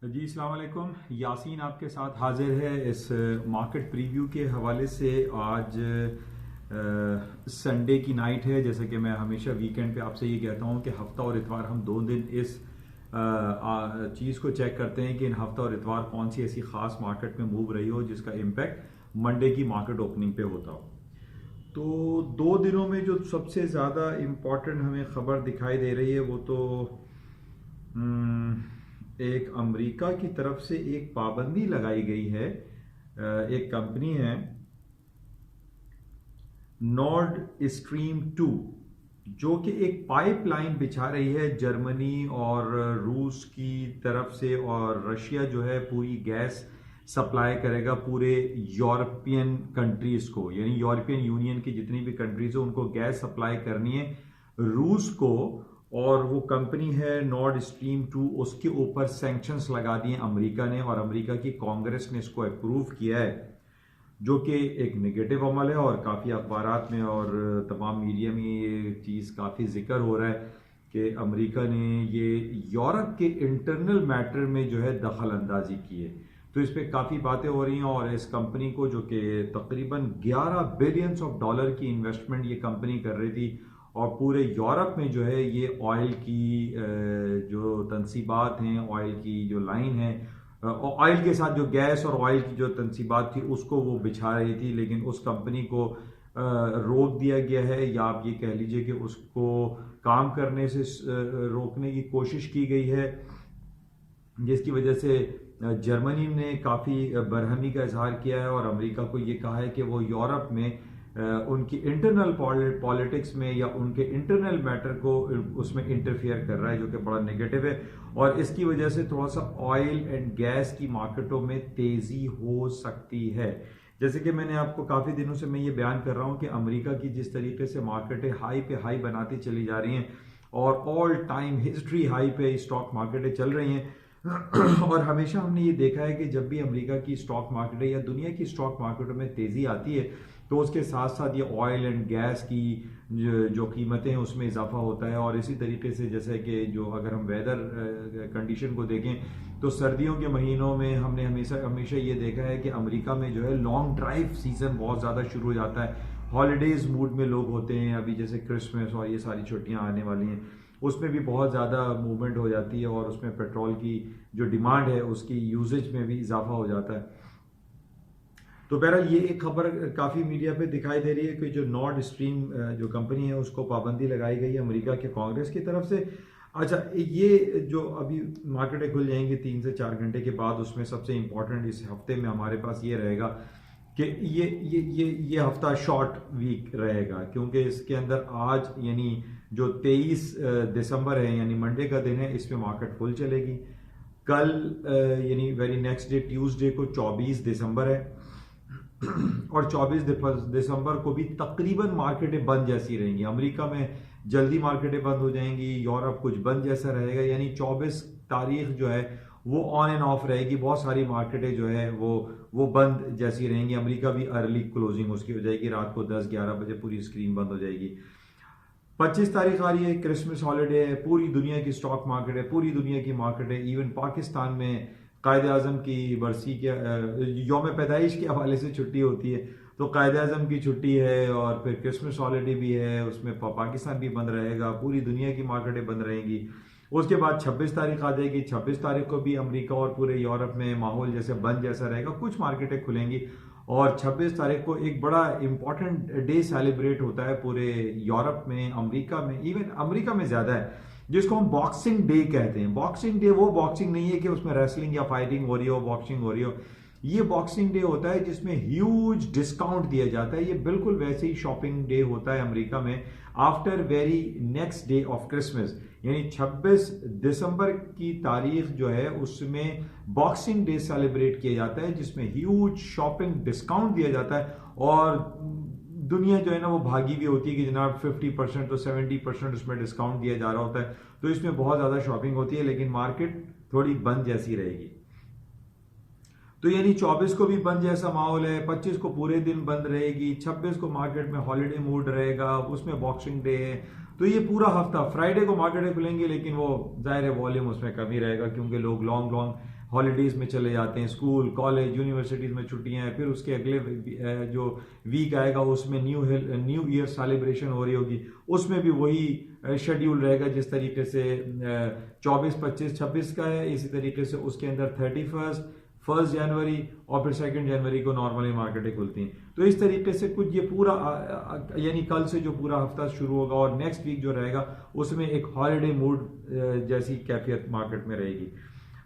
जी अस्सलाम वालेकुम। यासीन आपके साथ हाजिर है इस मार्केट प्रीव्यू के हवाले से। आज संडे की नाइट है। जैसे कि मैं हमेशा वीकेंड पे आपसे ये कहता हूँ कि हफ्ता और इतवार हम 2 दिन इस चीज़ को चेक करते हैं कि इन हफ्ता और इतवार कौन सी ऐसी ख़ास मार्केट में मूव रही हो जिसका इम्पैक्ट मंडे की मार्केट ओपनिंग पे होता हो। तो 2 दिनों में जो सबसे ज़्यादा इम्पॉर्टेंट हमें खबर दिखाई दे रही है वो तो एक अमेरिका की तरफ से एक पाबंदी लगाई गई है। एक कंपनी है नॉर्ड स्ट्रीम 2 जो कि एक पाइपलाइन बिछा रही है जर्मनी और रूस की तरफ से, और रशिया जो है पूरी गैस सप्लाई करेगा पूरे यूरोपियन कंट्रीज को, यानी यूरोपियन यूनियन की जितनी भी कंट्रीज हो उनको गैस सप्लाई करनी है रूस को। और वो कंपनी है नॉर्ड स्ट्रीम 2, उसके ऊपर सैंक्शंस लगा दिए अमेरिका ने, और अमेरिका की कांग्रेस ने इसको अप्रूव किया है, जो कि एक नेगेटिव अमल है। और काफ़ी अखबारात में और तमाम मीडिया में ये चीज़ काफ़ी जिक्र हो रहा है कि अमेरिका ने ये यूरोप के इंटरनल मैटर में जो है दखल अंदाजी की है। तो इस पर काफ़ी बातें हो रही हैं, और इस कंपनी को जो कि तकरीबन 11 बिलियंस ऑफ डॉलर की इन्वेस्टमेंट ये कंपनी कर रही थी, और पूरे यूरोप में जो है ये ऑयल की जो तनसीबात हैं, ऑयल की जो लाइन है, ऑयल के साथ जो गैस और ऑयल की जो तनसीबात थी उसको वो बिछा रही थी। लेकिन उस कंपनी को रोक दिया गया है, या आप ये कह लीजिए कि उसको काम करने से रोकने की कोशिश की गई है, जिसकी वजह से जर्मनी ने काफ़ी बरहमी का इजहार किया है और अमेरिका को ये कहा है कि वो यूरोप में उनकी इंटरनल पॉलिटिक्स में या उनके इंटरनल मैटर को उसमें इंटरफियर कर रहा है, जो कि बड़ा नेगेटिव है। और इसकी वजह से थोड़ा सा ऑयल एंड गैस की मार्केटों में तेज़ी हो सकती है। जैसे कि मैंने आपको काफ़ी दिनों से मैं ये बयान कर रहा हूँ कि अमेरिका की जिस तरीके से मार्केटें हाई पे हाई बनाती चली जा रही हैं, और ऑल टाइम हिस्ट्री हाई पे स्टॉक मार्केटें चल रही हैं और हमेशा हमने ये देखा है कि जब भी अमेरिका की स्टॉक मार्केट या दुनिया की स्टॉक मार्केटों में तेज़ी आती है तो उसके साथ साथ ये ऑयल एंड गैस की जो कीमतें हैं उसमें इजाफा होता है। और इसी तरीके से जैसे कि जो अगर हम वेदर कंडीशन को देखें तो सर्दियों के महीनों में हमने हमेशा हमेशा ये देखा है कि अमेरिका में जो है लॉन्ग ड्राइव सीजन बहुत ज़्यादा शुरू हो जाता है। हॉलीडेज मूड में लोग होते हैं, अभी जैसे क्रिसमस और ये सारी छुट्टियाँ आने वाली हैं, उसमें भी बहुत ज़्यादा मूवमेंट हो जाती है, और उसमें पेट्रोल की जो डिमांड है उसकी यूजेज में भी इजाफा हो जाता है। तो बहरहाल ये एक खबर काफ़ी मीडिया पे दिखाई दे रही है कि जो नॉर्ड स्ट्रीम जो कंपनी है उसको पाबंदी लगाई गई है अमेरिका के कांग्रेस की तरफ से। अच्छा, ये जो अभी मार्केटें खुल जाएंगी 3 से 4 घंटे के बाद, उसमें सबसे इम्पोर्टेंट इस हफ्ते में हमारे पास ये रहेगा कि ये हफ्ता शॉर्ट वीक रहेगा, क्योंकि इसके अंदर आज यानी जो 23 दिसंबर है यानी मंडे का दिन है, इसमें मार्केट फुल चलेगी। कल यानी वेरी नेक्स्ट डे ट्यूसडे को 24 दिसंबर है, और 24 दिसंबर को भी तकरीबन मार्केटें बंद जैसी रहेंगी। अमेरिका में जल्दी मार्केटें बंद हो जाएंगी, यूरोप कुछ बंद जैसा रहेगा, यानी 24 तारीख जो है वो ऑन एंड ऑफ रहेगी। बहुत सारी मार्केटें जो है वो बंद जैसी रहेंगी। अमेरिका भी अर्ली क्लोजिंग उसकी हो जाएगी, रात को 10-11 बजे पूरी स्क्रीन बंद हो जाएगी। 25 तारीख आ रही है, क्रिसमस हॉलीडे है, पूरी दुनिया की स्टॉक मार्केट है, पूरी दुनिया की मार्केट है। इवन पाकिस्तान में कायद आज़म की बरसी के यौम पैदाइश के हवाले से छुट्टी होती है, तो कायद आज़म की छुट्टी है, और फिर क्रिसमस हॉलीडे भी है, उसमें पाकिस्तान भी बंद रहेगा, पूरी दुनिया की मार्केटें बंद रहेंगी। उसके बाद 26 तारीख आ जाएगी। 26 तारीख को भी अमेरिका और पूरे यूरोप में माहौल जैसे बंद जैसा रहेगा, कुछ मार्केटें खुलेंगी। और 26 तारीख को एक बड़ा इंपॉर्टेंट डे सेलिब्रेट होता है पूरे यूरोप में, अमेरिका में, इवन अमेरिका में ज़्यादा है, जिसको हम बॉक्सिंग डे कहते हैं। बॉक्सिंग डे वो बॉक्सिंग नहीं है कि उसमें रेसलिंग या फाइटिंग हो रही हो, बॉक्सिंग हो रही हो। ये बॉक्सिंग डे होता है जिसमें ह्यूज डिस्काउंट दिया जाता है। ये बिल्कुल वैसे ही शॉपिंग डे होता है अमेरिका में after very next day of Christmas, यानी 26 दिसंबर की तारीख जो है उसमें बॉक्सिंग डे सेलिब्रेट किया जाता है, जिसमें ह्यूज शॉपिंग डिस्काउंट दिया जाता है। और दुनिया जो है ना वो भागी भी होती है कि जनाब 50% तो 70% उसमें डिस्काउंट दिया जा रहा होता है, तो इसमें बहुत ज़्यादा शॉपिंग होती है, लेकिन मार्केट थोड़ी बंद जैसी रहेगी। तो यानी 24 को भी बंद जैसा माहौल है, 25 को पूरे दिन बंद रहेगी, 26 को मार्केट में हॉलीडे मूड रहेगा, उसमें बॉक्सिंग डे है। तो ये पूरा हफ्ता फ्राइडे को मार्केटें खुलेंगी, लेकिन वो जाहिर है वॉल्यूम उसमें कमी रहेगा, क्योंकि लोग लॉन्ग हॉलीडेज़ में चले जाते हैं, स्कूल कॉलेज यूनिवर्सिटीज़ में छुट्टियां हैं, फिर उसके अगले जो वीक आएगा उसमें न्यू ईयर सेलिब्रेशन हो रही होगी, उसमें भी वही शेड्यूल रहेगा जिस तरीके से 24, 25, 26 का है, इसी तरीके से उसके अंदर 1 जनवरी और फिर 2 जनवरी को नॉर्मली मार्केटें खुलती हैं। तो इस तरीके से कुछ ये पूरा यानी कल से जो पूरा हफ्ता शुरू होगा और नेक्स्ट वीक जो रहेगा उसमें एक हॉलिडे मूड जैसी कैफियत मार्केट में रहेगी।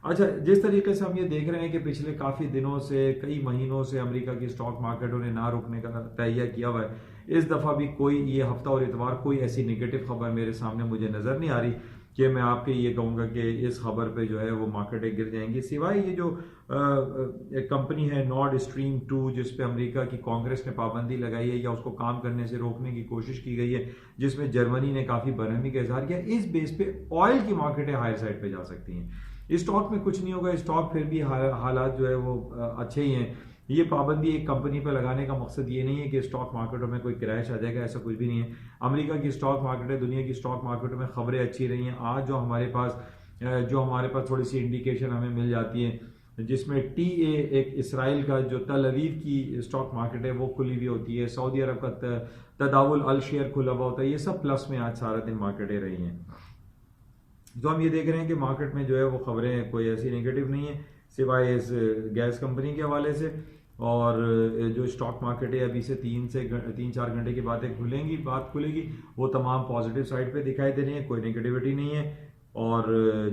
अच्छा, जिस तरीके से हम ये देख रहे हैं कि पिछले काफ़ी दिनों से, कई महीनों से अमेरिका की स्टॉक मार्केटों ने ना रुकने का तैयार किया हुआ है, इस दफ़ा भी कोई ये हफ्ता और इतवार कोई ऐसी नेगेटिव खबर मेरे सामने मुझे नज़र नहीं आ रही कि मैं आपके ये कहूँगा कि इस खबर पे जो है वो मार्केटें गिर जाएंगी, सिवाय ये जो एक कंपनी है नॉर्ड स्ट्रीम 2 जिस पे अमेरिका की कांग्रेस ने पाबंदी लगाई है या उसको काम करने से रोकने की कोशिश की गई है, जिसमें जर्मनी ने काफ़ी बरहमी का इजहार किया। इस बेस पे ऑयल की मार्केटें हायर साइड पे जा सकती हैं। स्टॉक में कुछ नहीं होगा, स्टॉक फिर भी हालात जो है वो अच्छे ही हैं। ये पाबंदी एक कंपनी पर लगाने का मकसद ये नहीं है कि स्टॉक मार्केटों में कोई क्रैश आ जाएगा, ऐसा कुछ भी नहीं है। अमेरिका की स्टॉक मार्केट, दुनिया की स्टॉक मार्केटों में खबरें अच्छी रही हैं। आज जो हमारे पास थोड़ी सी इंडिकेशन हमें मिल जाती है, जिसमें TA एक इसराइल का जो तल अवीव की स्टॉक मार्केट है वो खुली हुई होती है, सऊदी अरब का तदावुल अल शेयर खुला हुआ होता है, ये सब प्लस में आज सारा दिन मार्केटें रही हैं। तो हम ये देख रहे हैं कि मार्केट में जो है वो खबरें कोई ऐसी नेगेटिव नहीं है, सिवाय इस गैस कंपनी के हवाले से। और जो स्टॉक मार्केट है अभी से 3-4 घंटे की बात खुलेगी वो तमाम पॉजिटिव साइड पे दिखाई दे रही है, कोई नेगेटिविटी नहीं है। और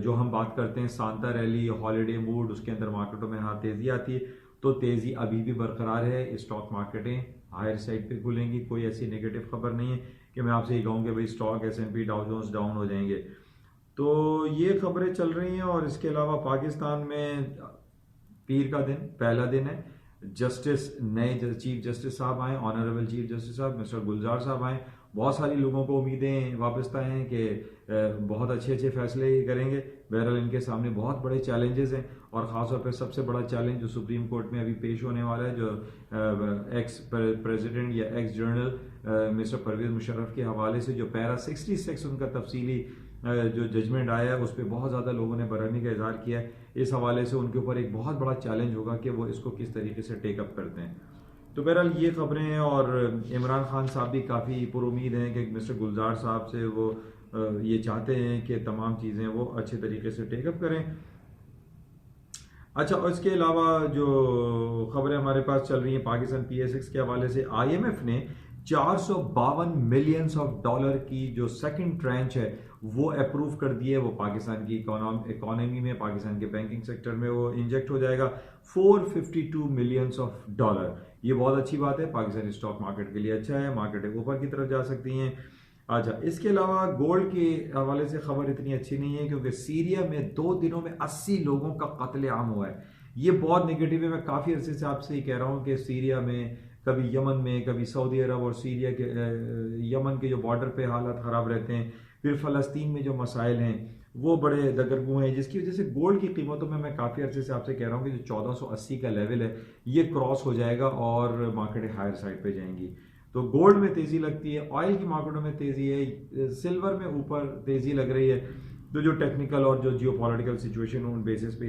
जो हम बात करते हैं सांता रैली, हॉलीडे मूड, उसके अंदर मार्केटों में हाँ तेज़ी आती है, तो तेज़ी अभी भी बरकरार है। स्टॉक मार्केटें हायर साइड पे खुलेंगी, कोई ऐसी नेगेटिव खबर नहीं है कि मैं आपसे ये कहूँ कि भाई stock S&P Dow Jones down हो जाएंगे। तो ये खबरें चल रही हैं। और इसके अलावा पाकिस्तान में पीर का दिन, पहला दिन है, नए चीफ जस्टिस साहब आए, ऑनरेबल चीफ जस्टिस साहब मिस्टर गुलजार साहब आए। बहुत सारी लोगों को उम्मीदें वापस आए हैं कि बहुत अच्छे फैसले करेंगे। बहरहाल इनके सामने बहुत बड़े चैलेंजेस हैं, और ख़ासतौर पर सबसे बड़ा चैलेंज जो सुप्रीम कोर्ट में अभी पेश होने वाला है, जो एक्स प्रेसिडेंट या ex general mister Parvez Musharraf के हवाले से जो पैरा 66 उनका तफसीली जो जजमेंट आया है उस पर बहुत ज़्यादा लोगों ने बरहमी का इजहार किया है। इस हवाले से उनके ऊपर एक बहुत बड़ा चैलेंज होगा कि वो इसको किस तरीके से टेकअप करते हैं। तो बहरहाल ये खबरें हैं। और इमरान खान साहब भी काफ़ी पुरुमीद हैं कि मिस्टर गुलजार साहब से वो ये चाहते हैं कि तमाम चीज़ें वो अच्छे तरीके से टेकअप करें। अच्छा, और इसके अलावा जो खबरें हमारे पास चल रही हैं पाकिस्तान PSX के हवाले से, IMF ने 452 मिलियन डॉलर की जो सेकंड ट्रांच है वो अप्रूव कर दी है। वो पाकिस्तान की इकोनॉमी में, पाकिस्तान के बैंकिंग सेक्टर में वो इंजेक्ट हो जाएगा, 452 मिलियन डॉलर। ये बहुत अच्छी बात है, पाकिस्तानी स्टॉक मार्केट के लिए अच्छा है, मार्केटें ऊपर की तरफ जा सकती हैं। अच्छा, इसके अलावा गोल्ड के हवाले से खबर इतनी अच्छी नहीं है, क्योंकि सीरिया में 2 दिनों में 80 लोगों का कत्लेआम हुआ है। ये बहुत नेगेटिव है। मैं काफ़ी अरसे से आपसे ये कह रहा हूँ कि सीरिया में, कभी यमन में, कभी सऊदी अरब और सीरिया के यमन के जो बॉर्डर पे हालात ख़राब रहते हैं, फिर फ़लस्तीन में जो मसाइल हैं वो बड़े दगरगू हैं, जिसकी वजह से गोल्ड की कीमतों में मैं काफ़ी अरसे से आपसे कह रहा हूँ कि जो 1480 का लेवल है ये क्रॉस हो जाएगा और मार्केट हायर साइड पे जाएंगी। तो गोल्ड में तेज़ी लगती है, ऑयल की मार्केटों में तेज़ी है, सिल्वर में ऊपर तेज़ी लग रही है। तो जो टेक्निकल और जो जियोपॉलिटिकल सिचुएशन उन बेसिस पे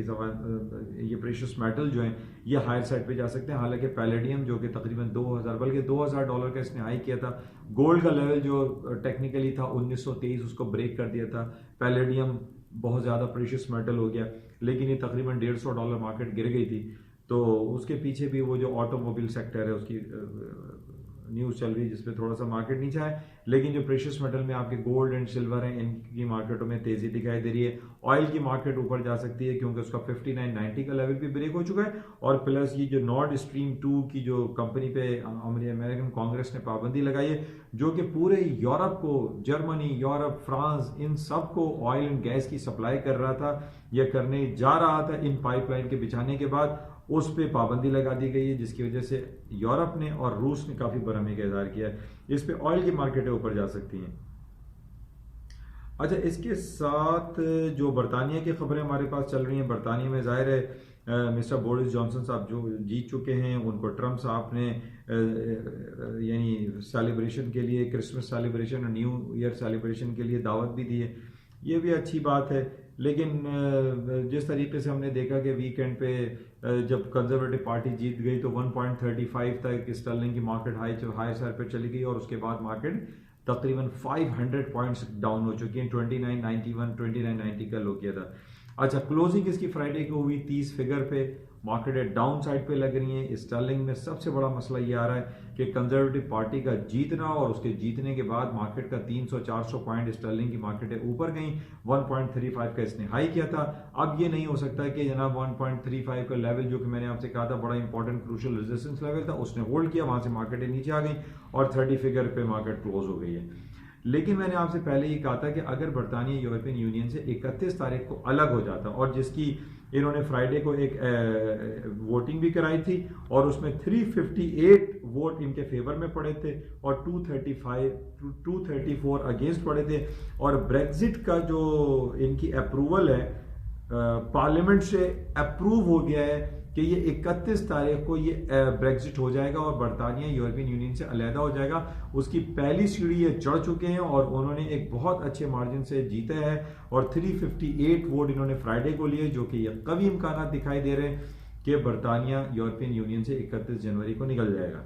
ये प्रेशियस मेटल जो हैं ये हायर साइड पे जा सकते हैं। हालांकि पैलेडियम जो कि तकरीबन 2000 बल्कि $2000 का इसने हाई किया था, गोल्ड का लेवल जो टेक्निकली था 1923 उसको ब्रेक कर दिया था। पैलेडियम बहुत ज़्यादा प्रेशियस मेटल हो गया, लेकिन ये तकरीबन $150 मार्केट गिर गई थी। तो उसके पीछे भी वो जो ऑटोमोबाइल सेक्टर है उसकी न्यूज़ चल रही है जिसपे थोड़ा सा मार्केट नीचे है। लेकिन जो प्रेशियस मेटल में आपके गोल्ड एंड सिल्वर हैं इनकी मार्केटों में तेज़ी दिखाई दे रही है। ऑयल की मार्केट ऊपर जा सकती है क्योंकि उसका 59.90 का लेवल भी ब्रेक हो चुका है। और प्लस ये जो नॉर्ड स्ट्रीम 2 की जो कंपनी पे अमेरिकन कांग्रेस ने पाबंदी लगाई है, जो कि पूरे यूरोप को, जर्मनी, यूरोप, फ्रांस, इन सब को ऑयल एंड गैस की सप्लाई कर रहा था या करने जा रहा था, इन पाइपलाइन के बिछाने के बाद उस पर पाबंदी लगा दी गई है, जिसकी वजह से यूरोप ने और रूस ने काफ़ी बरहमी का इजहार किया है। इस पे ऑयल की मार्केटें ऊपर जा सकती हैं। अच्छा, इसके साथ जो बरतानिया की खबरें हमारे पास चल रही हैं, बरतानिया में जाहिर है मिस्टर बोरिस जॉनसन साहब जो जीत चुके हैं, उनको ट्रम्प साहब ने यानी सेलिब्रेशन के लिए, क्रिसमस सेलिब्रेशन और न्यू ईयर सेलिब्रेशन के लिए दावत भी दी है। ये भी अच्छी बात है। लेकिन जिस तरीके से हमने देखा कि वीकेंड पे जब कंजर्वेटिव पार्टी जीत गई तो 1.35 तक स्टर्लिंग की मार्केट हाई सर पे चली गई और उसके बाद मार्केट तकरीबन 500 पॉइंट्स डाउन हो चुकी है। 2991 2990 का लो किया था। अच्छा, क्लोजिंग इसकी फ्राइडे को हुई 30 फिगर पे, मार्केट डाउन साइड पे लग रही है। स्टर्लिंग में सबसे बड़ा मसला ये आ रहा है कि कंजर्वेटिव पार्टी का जीतना और उसके जीतने के बाद मार्केट का 300-400 पॉइंट स्टर्लिंग की मार्केटें ऊपर गई। 1.35 का इसने हाई किया था। अब ये नहीं हो सकता कि जनाब 1.35 का लेवल जो कि मैंने आपसे कहा था बड़ा इंपॉर्टेंट क्रूशियल रेजिस्टेंस लेवल था, उसने होल्ड किया, वहां से मार्केटें नीचे आ गई और 30 फिगर पे मार्केट क्लोज हो गई है। लेकिन मैंने आपसे पहले ही कहा था कि अगर बरतानिया यूरोपियन यूनियन से 31 तारीख को अलग हो जाता और जिसकी इन्होंने फ्राइडे को एक वोटिंग भी कराई थी और उसमें 358 वोट इनके फेवर में पड़े थे और 234 अगेंस्ट पड़े थे और ब्रेग्जिट का जो इनकी अप्रूवल है पार्लियामेंट से अप्रूव हो गया है कि ये 31 तारीख को ये ब्रेग्जिट हो जाएगा और बरतानिया यूरोपियन यूनियन से अलहदा हो जाएगा। उसकी पहली सीढ़ी ये चढ़ चुके हैं और उन्होंने एक बहुत अच्छे मार्जिन से जीता है और 358 वोट इन्होंने फ्राइडे को लिए, जो कि ये कभी इम्कान दिखाई दे रहे हैं कि बरतानिया यूरोपियन यूनियन से 31 जनवरी को निकल जाएगा।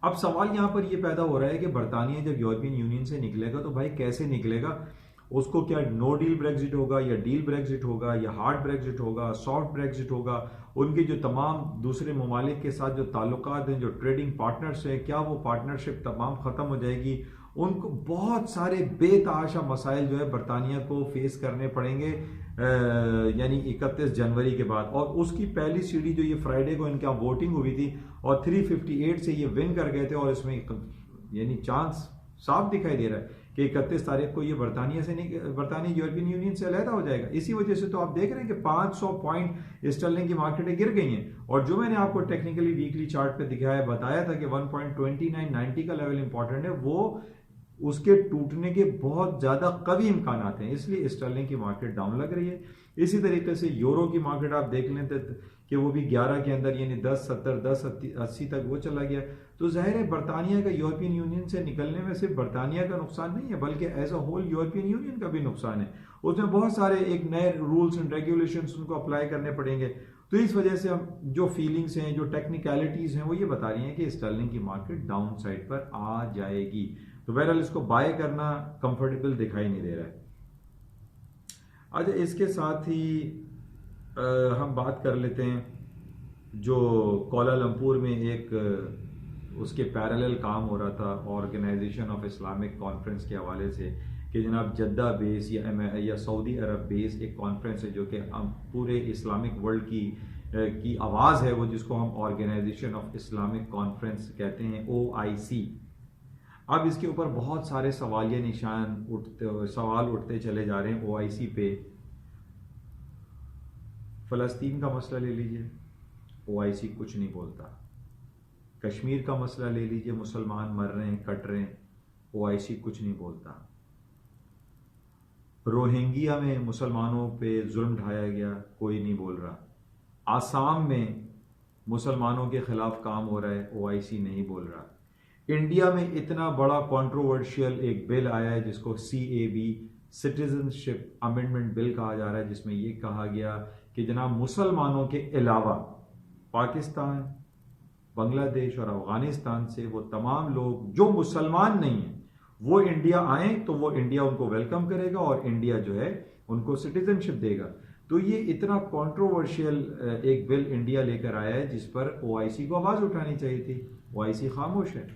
अब सवाल यहां पर यह पैदा हो रहा है कि बरतानिया जब यूरोपियन यूनियन से निकलेगा तो भाई कैसे निकलेगा? उसको क्या नो डील ब्रेग्जिट होगा या डील ब्रेग्जिट होगा या हार्ड ब्रेग्जिट होगा, सॉफ्ट ब्रेग्जिट होगा? उनके जो तमाम दूसरे ममालिक के साथ जो ताल्लुकात हैं, जो ट्रेडिंग पार्टनर्स हैं, क्या वो पार्टनरशिप तमाम ख़त्म हो जाएगी? उनको बहुत सारे बेतहाशा मसाइल जो है बरतानिया को फेस करने पड़ेंगे यानी 31 जनवरी के बाद। और उसकी पहली सीढ़ी जो ये फ्राइडे को इनका वोटिंग हुई थी और 358 से ये विन कर गए थे और इसमें यानी चांस साफ दिखाई दे रहा है कि 31 तारीख को ये बरतानिया यूरोपियन यूनियन से अलहदा हो जाएगा। इसी वजह से तो आप देख रहे हैं कि 500 पॉइंट स्टर्लिंग की मार्केटें गिर गई हैं और जो मैंने आपको टेक्निकली वीकली चार्ट पे दिखाया बताया था कि 1.2990 का लेवल इंपॉर्टेंट है, वो उसके टूटने के बहुत ज्यादा कभी इम्कान हैं, इसलिए स्टर्लिंग की मार्केट डाउन लग रही है। इसी तरीके से यूरो की मार्केट आप देख लेते कि वो भी 11 के अंदर यानी 10.70 10.80 तक वो चला गया। तो जाहिर है बरतानिया का यूरोपियन यूनियन से निकलने में सिर्फ बरतानिया का नुकसान नहीं है बल्कि as a whole European Union का भी नुकसान है। उसमें बहुत सारे एक नए रूल्स एंड रेगुलेशंस उनको अप्लाई करने पड़ेंगे। तो इस वजह से हम जो फीलिंग्स हैं, जो टेक्निकलिटीज हैं, वो ये बता रही हैं कि स्टर्लिंग की मार्केट डाउन साइड पर आ जाएगी। तो बहरहाल इसको बाय करना कंफर्टेबल दिखाई नहीं दे रहा है। अच्छा, इसके साथ ही हम बात कर लेते हैं जो कोलालमपुर में एक उसके पैरेलल काम हो रहा था ऑर्गेनाइजेशन ऑफ इस्लामिक कॉन्फ्रेंस के हवाले से कि जनाब जद्दा बेस या सऊदी अरब बेस एक कॉन्फ्रेंस है जो कि पूरे इस्लामिक वर्ल्ड की आवाज़ है, वो जिसको हम ऑर्गेनाइजेशन ऑफ इस्लामिक कॉन्फ्रेंस कहते हैं, OIC। अब इसके ऊपर बहुत सारे सवालिया निशान सवाल उठते चले जा रहे हैं OIC पे। फ़लस्तीन का मसला ले लीजिए, OIC कुछ नहीं बोलता। कश्मीर का मसला ले लीजिए, मुसलमान मर रहे हैं, कट रहे हैं, OIC कुछ नहीं बोलता। रोहिंग्या में मुसलमानों पे जुल्म ढाया गया, कोई नहीं बोल रहा। आसाम में मुसलमानों के खिलाफ काम हो रहा है, OIC नहीं बोल रहा। इंडिया में इतना बड़ा कंट्रोवर्शियल एक बिल आया है जिसको CAB सिटीजनशिप अमेंडमेंट बिल कहा जा रहा है, जिसमें यह कहा गया कि जनाब मुसलमानों के अलावा पाकिस्तान, बांग्लादेश और अफगानिस्तान से वो तमाम लोग जो मुसलमान नहीं हैं वो इंडिया आए तो वो इंडिया उनको वेलकम करेगा और इंडिया जो है उनको सिटीजनशिप देगा। तो ये इतना कंट्रोवर्शियल एक बिल इंडिया लेकर आया है जिस पर OIC को आवाज उठानी चाहिए थी। OIC खामोश है।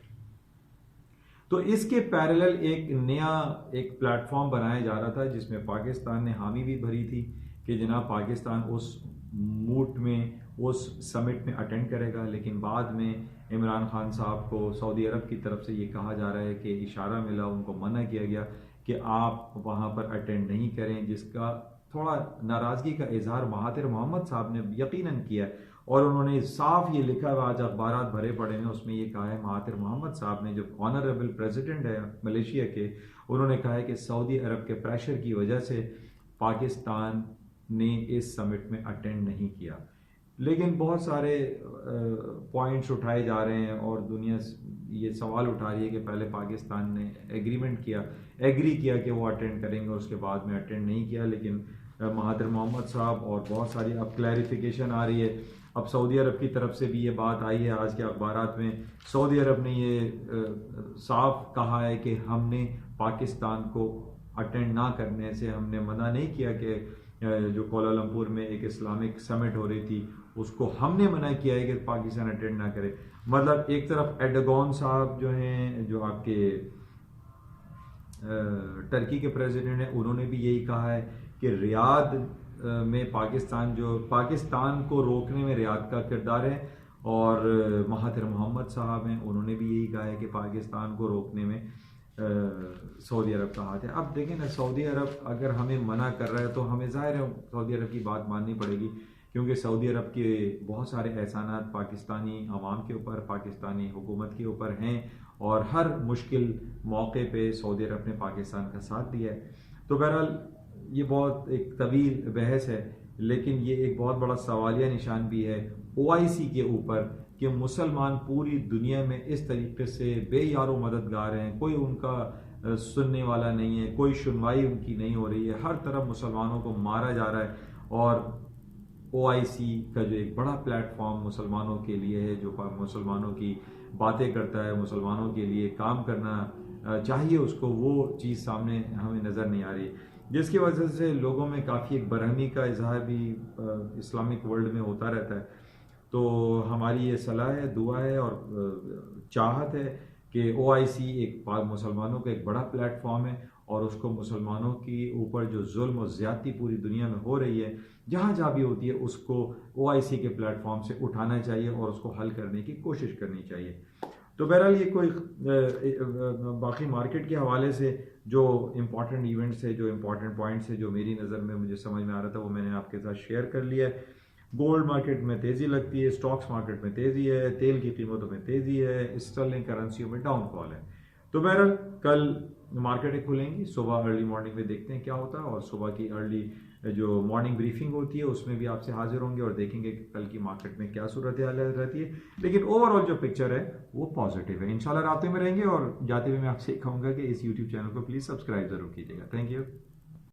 तो इसके पैरेलल एक नया एक प्लेटफॉर्म बनाया जा रहा था जिसमें पाकिस्तान ने हामी भी भरी थी कि जनाब पाकिस्तान उस मूड में उस समिट में अटेंड करेगा, लेकिन बाद में इमरान खान साहब को सऊदी अरब की तरफ से ये कहा जा रहा है कि इशारा मिला, उनको मना किया गया कि आप वहाँ पर अटेंड नहीं करें, जिसका थोड़ा नाराज़गी का इजहार महातिर मोहम्मद साहब ने यकीनन किया और उन्होंने साफ ये लिखा है, आज अखबारात भरे पड़े हैं, उसमें ये कहा है महातिर मोहम्मद साहब ने जो ऑनरेबल प्रेसिडेंट है मलेशिया के, उन्होंने कहा है कि सऊदी अरब के प्रेशर की वजह से पाकिस्तान ने इस समिट में अटेंड नहीं किया। लेकिन बहुत सारे पॉइंट्स उठाए जा रहे हैं और दुनिया ये सवाल उठा रही है कि पहले पाकिस्तान ने एग्री किया कि वो अटेंड करेंगे, उसके बाद में अटेंड नहीं किया। लेकिन महातिर मोहम्मद साहब और बहुत सारी अब क्लैरिफिकेशन आ रही है। अब सऊदी अरब की तरफ से भी ये बात आई है, आज के अखबारात में सऊदी अरब ने ये साफ कहा है कि हमने पाकिस्तान को अटेंड ना करने से हमने मना नहीं किया कि जो कोलालमपुर में एक इस्लामिक समिट हो रही थी उसको हमने मना किया है कि पाकिस्तान अटेंड ना करे। मतलब एक तरफ एर्डोगन साहब जो हैं, जो आपके टर्की के प्रेसिडेंट हैं, उन्होंने भी यही कहा है कि रियाद में पाकिस्तान को रोकने में रियाद का किरदार है। और महातिर मोहम्मद साहब हैं, उन्होंने भी यही कहा है कि पाकिस्तान को रोकने में सऊदी अरब का हाथ है। अब देखें ना, सऊदी अरब अगर हमें मना कर रहा है तो हमें ज़ाहिर है सऊदी अरब की बात माननी पड़ेगी, क्योंकि सऊदी अरब के बहुत सारे एहसानात पाकिस्तानी अवाम के ऊपर, पाकिस्तानी हुकूमत के ऊपर हैं और हर मुश्किल मौके पे सऊदी अरब ने पाकिस्तान का साथ दिया है। तो बहरहाल ये बहुत एक तवील बहस है, लेकिन ये एक बहुत बड़ा सवालिया निशान भी है OIC के ऊपर कि मुसलमान पूरी दुनिया में इस तरीके से बेयारो मददगार हैं, कोई उनका सुनने वाला नहीं है, कोई सुनवाई उनकी नहीं हो रही है, हर तरफ मुसलमानों को मारा जा रहा है। और OIC का जो एक बड़ा प्लेटफॉर्म मुसलमानों के लिए है, जो मुसलमानों की बातें करता है, मुसलमानों के लिए काम करना चाहिए उसको, वो चीज़ सामने हमें नज़र नहीं आ रही, जिसकी वजह से लोगों में काफ़ी एक बरहमी का इजहार भी इस्लामिक वर्ल्ड में होता रहता है। तो हमारी ये सलाह है, दुआ है और चाहत है कि OIC एक मुसलमानों का एक बड़ा प्लेटफॉर्म है और उसको मुसलमानों की ऊपर जो जुल्म और ज़्यादती पूरी दुनिया में हो रही है, जहाँ जहाँ भी होती है, उसको OIC के प्लेटफॉर्म से उठाना चाहिए और उसको हल करने की कोशिश करनी चाहिए। तो बहरहाल ये कोई बाकी मार्केट के हवाले से जो इम्पॉर्टेंट इवेंट्स है, जो इम्पॉर्टेंट पॉइंट्स है, जो मेरी नज़र में मुझे समझ में आ रहा था, वो मैंने आपके साथ शेयर कर लिया है। गोल्ड मार्केट में तेज़ी लगती है, स्टॉक्स मार्केट में तेज़ी है, तेल की कीमतों में तेज़ी है, स्टर्लिंग करेंसियों में डाउनफॉल है। तो बहरहाल कल मार्केटें खुलेंगी, सुबह अर्ली मॉर्निंग में देखते हैं क्या होता है, और सुबह की अर्ली जो मॉर्निंग ब्रीफिंग होती है उसमें भी आपसे हाजिर होंगे और देखेंगे कि कल की मार्केट में क्या सूरत हाल रहती है। लेकिन ओवरऑल जो पिक्चर है वो पॉजिटिव है। इंशाल्लाह रास्ते में रहेंगे और जाते हुए मैं आपसे कहूँगा कि इस यूट्यूब चैनल को प्लीज़ सब्सक्राइब ज़रूर कीजिएगा। Thank you.